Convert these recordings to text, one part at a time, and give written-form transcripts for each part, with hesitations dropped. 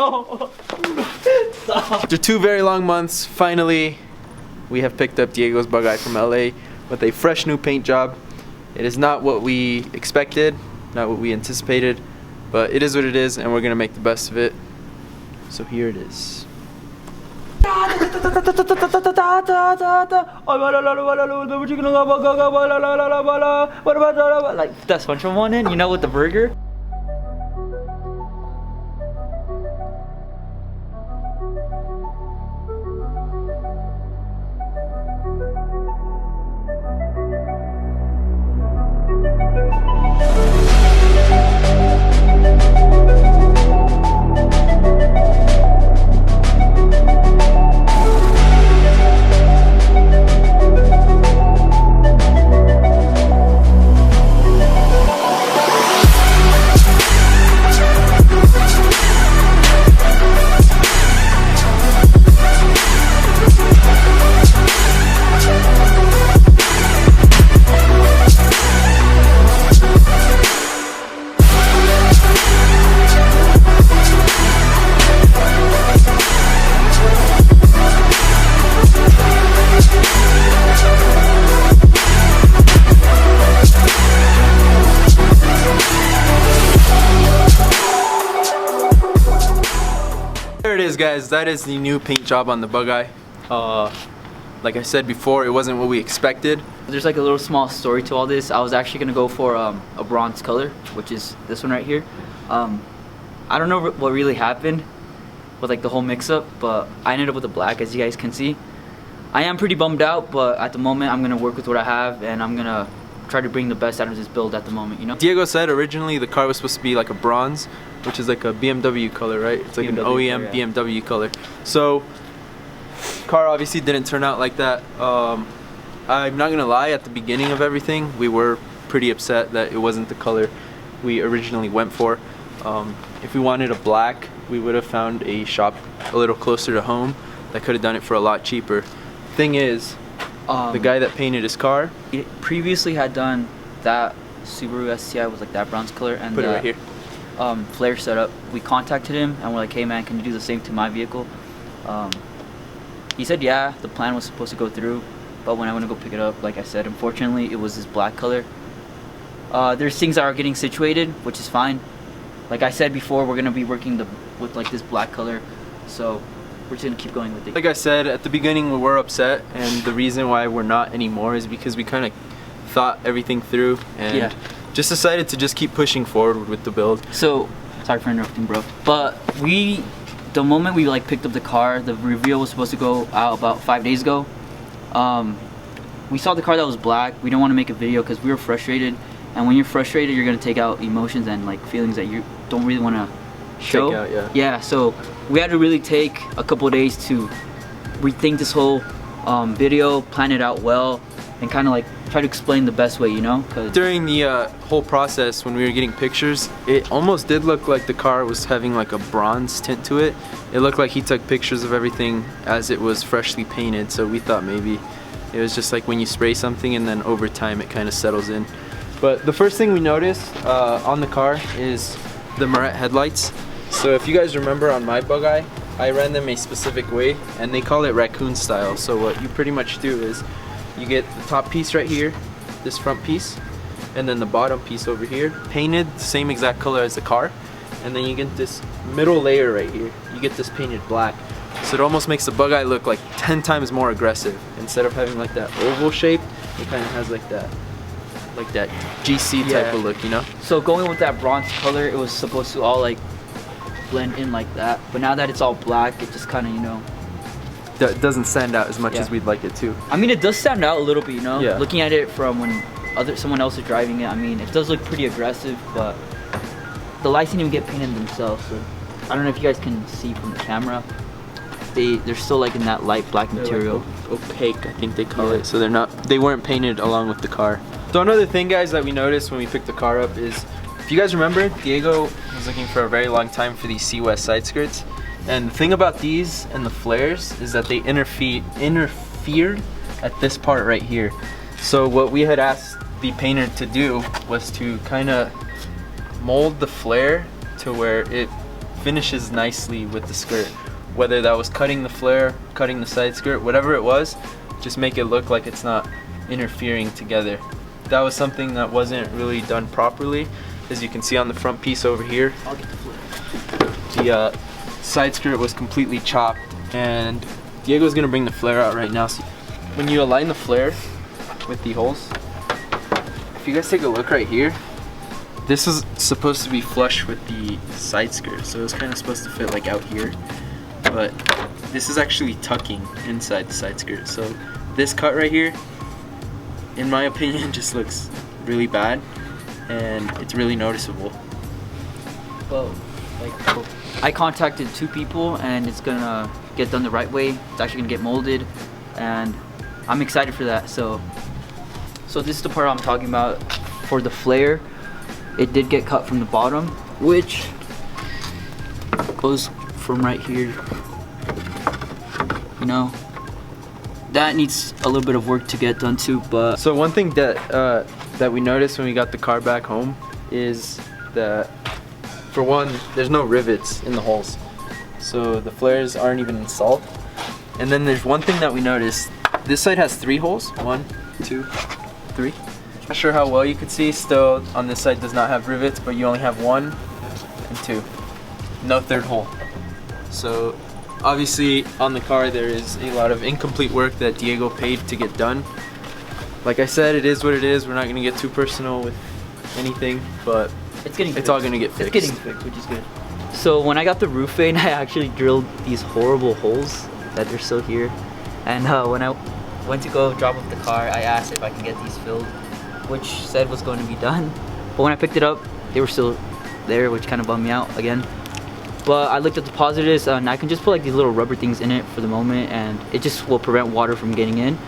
No. Stop. After 2 very long months, finally, we have picked up Diego's bug eye from LA with a fresh new paint job. It is not what we expected, not what we anticipated, but it is what it is, and we're gonna make the best of it. So here it is. Like that SpongeBob one in, you know, with the burger. There it is, guys. That is the new paint job on the bug eye. Like I said before, it wasn't what we expected. There's like a little small story to all this. I was actually gonna go for a bronze color, which is this one right here. I don't know what really happened with like the whole mix-up, but I ended up with a black, as you guys can see. I am pretty bummed out, but at the moment I'm gonna work with what I have, and I'm gonna try to bring the best out of this build at the moment, you know? Diego said originally the car was supposed to be like a bronze, which is like a BMW color, right? It's like BMW, an OEM color, yeah. BMW color. So, car obviously didn't turn out like that. I'm not gonna lie, at the beginning of everything, we were pretty upset that it wasn't the color we originally went for. If we wanted a black, we would have found a shop a little closer to home that could have done it for a lot cheaper. Thing is, the guy that painted his car, he previously had done that Subaru STI with like that bronze color, and put it right here. Flare setup. We contacted him and we're like, hey man, can you do the same to my vehicle? He said yeah, the plan was supposed to go through, but when I went to go pick it up, like I said, unfortunately it was this black color. There's things that are getting situated, which is fine. Like I said before, we're gonna be working with like this black color, so we're just gonna keep going with it. Like I said, at the beginning we were upset, and the reason why we're not anymore is because we kind of thought everything through and just decided to just keep pushing forward with the build. So, sorry for interrupting, bro. But the moment we like picked up the car, the reveal was supposed to go out about 5 days ago. We saw the car that was black. We didn't want to make a video because we were frustrated. And when you're frustrated, you're gonna take out emotions and like feelings that you don't really want to show. Take out, yeah. So we had to really take a couple of days to rethink this whole video, plan it out well, and kind of like try to explain the best way, you know? During the whole process, when we were getting pictures, it almost did look like the car was having like a bronze tint to it. It looked like he took pictures of everything as it was freshly painted, so we thought maybe it was just like when you spray something and then over time it kind of settles in. But the first thing we noticed on the car is the Moret headlights. So if you guys remember on my bug eye, I ran them a specific way, and they call it raccoon style. So what you pretty much do is you get the top piece right here, this front piece, and then the bottom piece over here, painted the same exact color as the car, and then you get this middle layer right here. You get this painted black. So it almost makes the bug eye look like 10 times more aggressive. Instead of having like that oval shape, it kind of has like that GC type of look, you know? So going with that bronze color, it was supposed to all like blend in like that, but now that it's all black, it just kind of, you know, that doesn't stand out as much as we'd like it to. I mean, it does stand out a little bit, you know? Yeah. Looking at it from when someone else is driving it, I mean, it does look pretty aggressive, but the lights didn't even get painted themselves, so I don't know if you guys can see from the camera. They're still like in that light black material. Like opaque, I think they call it. So they weren't painted along with the car. So another thing, guys, that we noticed when we picked the car up is, if you guys remember, Diego was looking for a very long time for these C-West side skirts. And the thing about these and the flares is that they interfered at this part right here. So what we had asked the painter to do was to kind of mold the flare to where it finishes nicely with the skirt. Whether that was cutting the flare, cutting the side skirt, whatever it was, just make it look like it's not interfering together. That was something that wasn't really done properly. As you can see on the front piece over here, I'll get the flare. the side skirt was completely chopped, and Diego's gonna bring the flare out right now. So when you align the flare with the holes, if you guys take a look right here, this is supposed to be flush with the side skirt, so it's kind of supposed to fit like out here, but this is actually tucking inside the side skirt. So this cut right here, in my opinion, just looks really bad, and it's really noticeable. Well, like, I contacted 2 people, and it's gonna get done the right way. It's actually gonna get molded, and I'm excited for that. So this is the part I'm talking about. For the flare, it did get cut from the bottom, which goes from right here. You know, that needs a little bit of work to get done too. But So one thing that we noticed when we got the car back home is that, for one, there's no rivets in the holes, so the flares aren't even installed. And then there's one thing that we noticed. This side has 3 holes. 1, 2, 3. Not sure how well you could see. Still, on this side does not have rivets, but you only have 1 and 2. No third hole. So obviously on the car there is a lot of incomplete work that Diego paid to get done. Like I said, it is what it is. We're not gonna get too personal with anything, but it's all gonna get fixed. It's getting fixed, which is good. So when I got the roof vane, I actually drilled these horrible holes that are still here. And when I went to go drop off the car, I asked if I could get these filled, which said was going to be done. But when I picked it up, they were still there, which kind of bummed me out again. But I looked at the positives, and I can just put like these little rubber things in it for the moment, and it just will prevent water from getting in.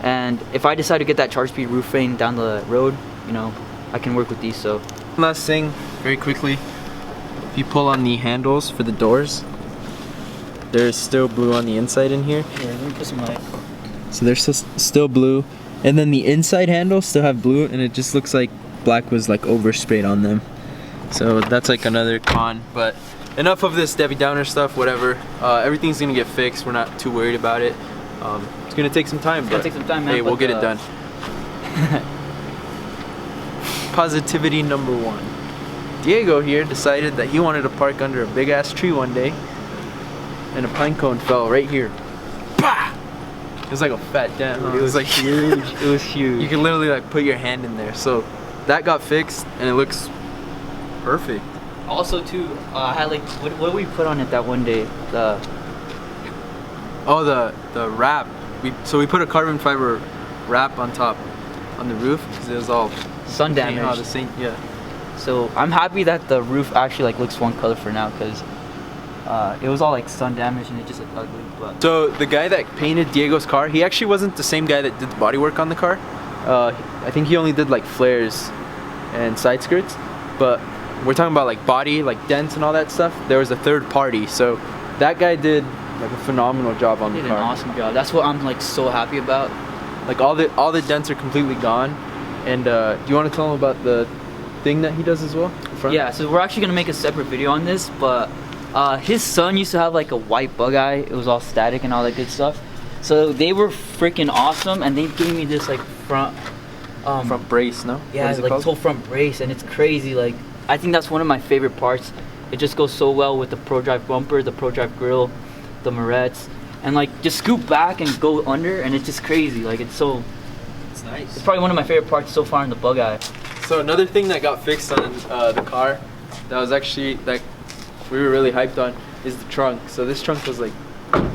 And if I decide to get that charge speed roof vane down the road, you know, I can work with these. So last thing, very quickly, if you pull on the handles for the doors, there's still blue on the inside in here. yeah, let me put some light. So there's still blue, and then the inside handles still have blue, and it just looks like black was like oversprayed on them. So that's like another con. But enough of this Debbie Downer stuff, whatever. Everything's gonna get fixed. We're not too worried about it. It's gonna take some time, but Take some time, man, hey, we'll but, get it done. Positivity number 1. Diego here decided that he wanted to park under a big ass tree one day, and a pine cone fell right here. Bah! It was like a fat dent. Huh? It was like huge. It was huge. You can literally like put your hand in there. So that got fixed, and it looks perfect. Also too, I had like, what did we put on it that one day? The wrap. So we put a carbon fiber wrap on top, on the roof, because it was all sun damage. the same, yeah. So I'm happy that the roof actually like looks one color for now, because it was all like sun damage and it just looked ugly. But So the guy that painted Diego's car, he actually wasn't the same guy that did the body work on the car. I think he only did like flares and side skirts, but we're talking about like body, like dents and all that stuff. There was a third party, so that guy did like a phenomenal job on the did car. an awesome job. That's what I'm like so happy about. Like all the dents are completely gone. And do you want to tell him about the thing that he does as well? The front? Yeah, so we're actually gonna make a separate video on this, but his son used to have like a white bug eye. It was all static and all that good stuff. So they were freaking awesome, and they gave me this like front brace, no? yeah, What is it like called? this whole front brace, and it's crazy. Like I think that's one of my favorite parts. It just goes so well with the Pro Drive bumper, the Pro Drive grill, the Morettes, and like just scoop back and go under, and it's just crazy. Like it's Nice. it's probably one of my favorite parts so far in the bug eye. So another thing that got fixed on the car, that was actually that we were really hyped on, is the trunk. So this trunk was like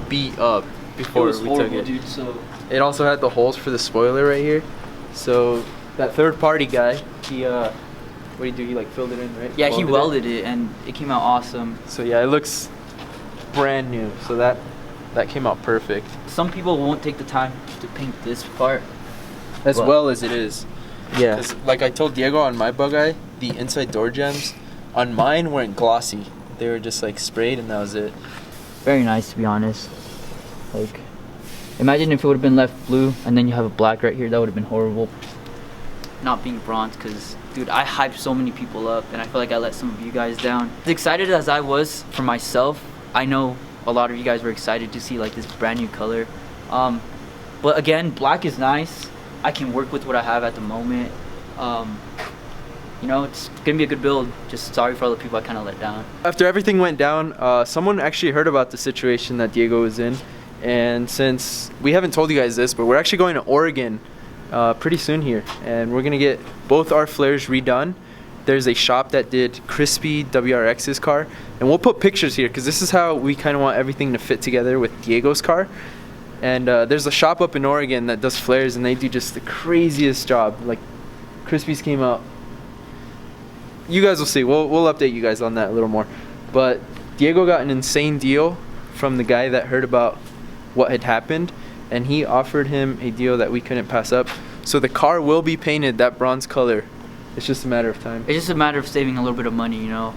beat up before we took it. Dude. So It also had the holes for the spoiler right here. So that third party guy, he what did he do? He like filled it in, right? yeah, he welded it, and it came out awesome. So yeah, it looks brand new. So that came out perfect. Some people won't take the time to paint this part. As Well- well as it is. Yeah. 'Cause like I told Diego on my bug eye, the inside door jambs on mine weren't glossy. They were just like sprayed, and that was it. Very nice, to be honest. Like, imagine if it would have been left blue and then you have a black right here. That would have been horrible. not being bronze, because dude, I hyped so many people up and I feel like I let some of you guys down. As excited as I was for myself, I know a lot of you guys were excited to see like this brand new color. But again, black is nice. I can work with what I have at the moment. You know, it's gonna be a good build. Just sorry for all the people I kind of let down. After everything went down, someone actually heard about the situation that Diego was in, and since we haven't told you guys this, but we're actually going to Oregon pretty soon here, and we're gonna get both our flares redone. There's a shop that did Crispy WRX's car, and we'll put pictures here because this is how we kind of want everything to fit together with Diego's car. And there's a shop up in Oregon that does flares, and they do just the craziest job. Like, Crispy's came out. You guys will see. We'll update you guys on that a little more. But Diego got an insane deal from the guy that heard about what had happened, and he offered him a deal that we couldn't pass up. So the car will be painted that bronze color. It's just a matter of time. It's just a matter of saving a little bit of money, you know.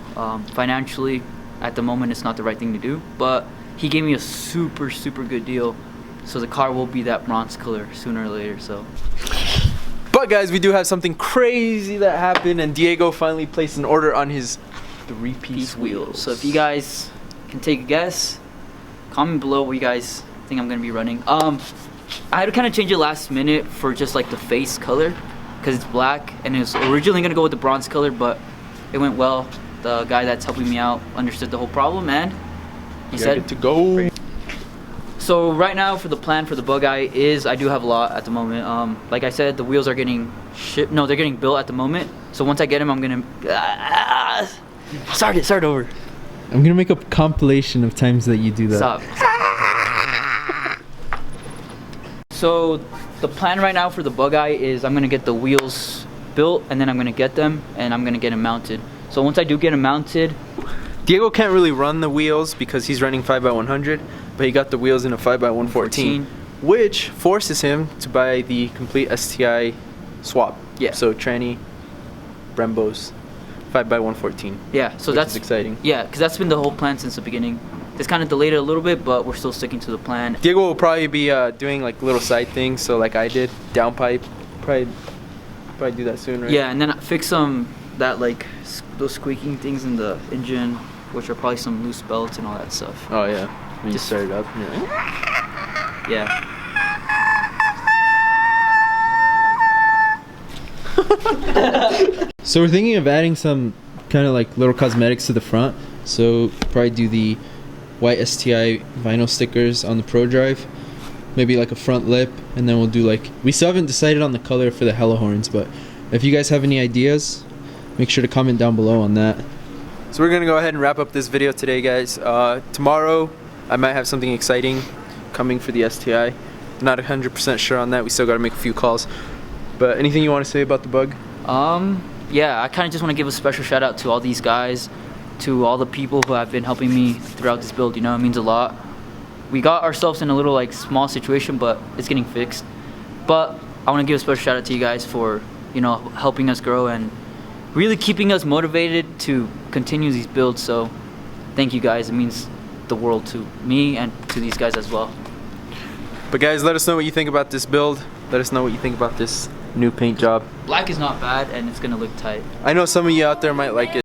Financially, at the moment, it's not the right thing to do, but he gave me a super good deal. So the car will be that bronze color sooner or later. So. But guys, we do have something crazy that happened, and Diego finally placed an order on his 3-piece wheels. So if you guys can take a guess, comment below what you guys think I'm gonna be running. I had to kind of change it last minute for just like the face color, because it's black, and it was originally gonna go with the bronze color, but it went well. The guy that's helping me out understood the whole problem, and he said good to go. So right now for the plan for the bug eye is I do have a lot at the moment. Like I said, the wheels are getting shipped. No, they're getting built at the moment. So once I get them, I'm gonna start over. I'm gonna make a compilation of times that you do that. Stop. So the plan right now for the bug eye is I'm gonna get the wheels built, and then I'm gonna get them and I'm gonna get them mounted. So once I do get them mounted, Diego can't really run the wheels because he's running 5x100, but he got the wheels in a 5x114, which forces him to buy the complete STI swap. Yeah. So tranny, Brembos, 5x114. Yeah. So that's exciting. Yeah, because that's been the whole plan since the beginning. It's kind of delayed it a little bit, but we're still sticking to the plan. Diego will probably be doing like little side things, so like I did, downpipe. Probably do that soon, right? Yeah, and then fix that like those squeaking things in the engine, which are probably some loose belts and all that stuff. Oh yeah. When you start it up. Yeah. So we're thinking of adding some kind of like little cosmetics to the front. So probably do the white STI vinyl stickers on the Pro Drive, maybe like a front lip, and then we'll do like, we still haven't decided on the color for the hella horns, but if you guys have any ideas, make sure to comment down below on that. So we're gonna go ahead and wrap up this video today, guys. Tomorrow I might have something exciting coming for the STI. Not 100% sure on that. We still got to make a few calls. But anything you want to say about the bug? Yeah, I kind of just want to give a special shout out to all these guys, to all the people who have been helping me throughout this build. You know, it means a lot. We got ourselves in a little like small situation, but it's getting fixed. But I want to give a special shout out to you guys for, you know, helping us grow and really keeping us motivated to continue these builds. So thank you guys. It means the world to me and to these guys as well. But guys, let us know what you think about this build. Let us know what you think about this new paint job. Black is not bad, and it's gonna look tight. I know some of you out there might like it.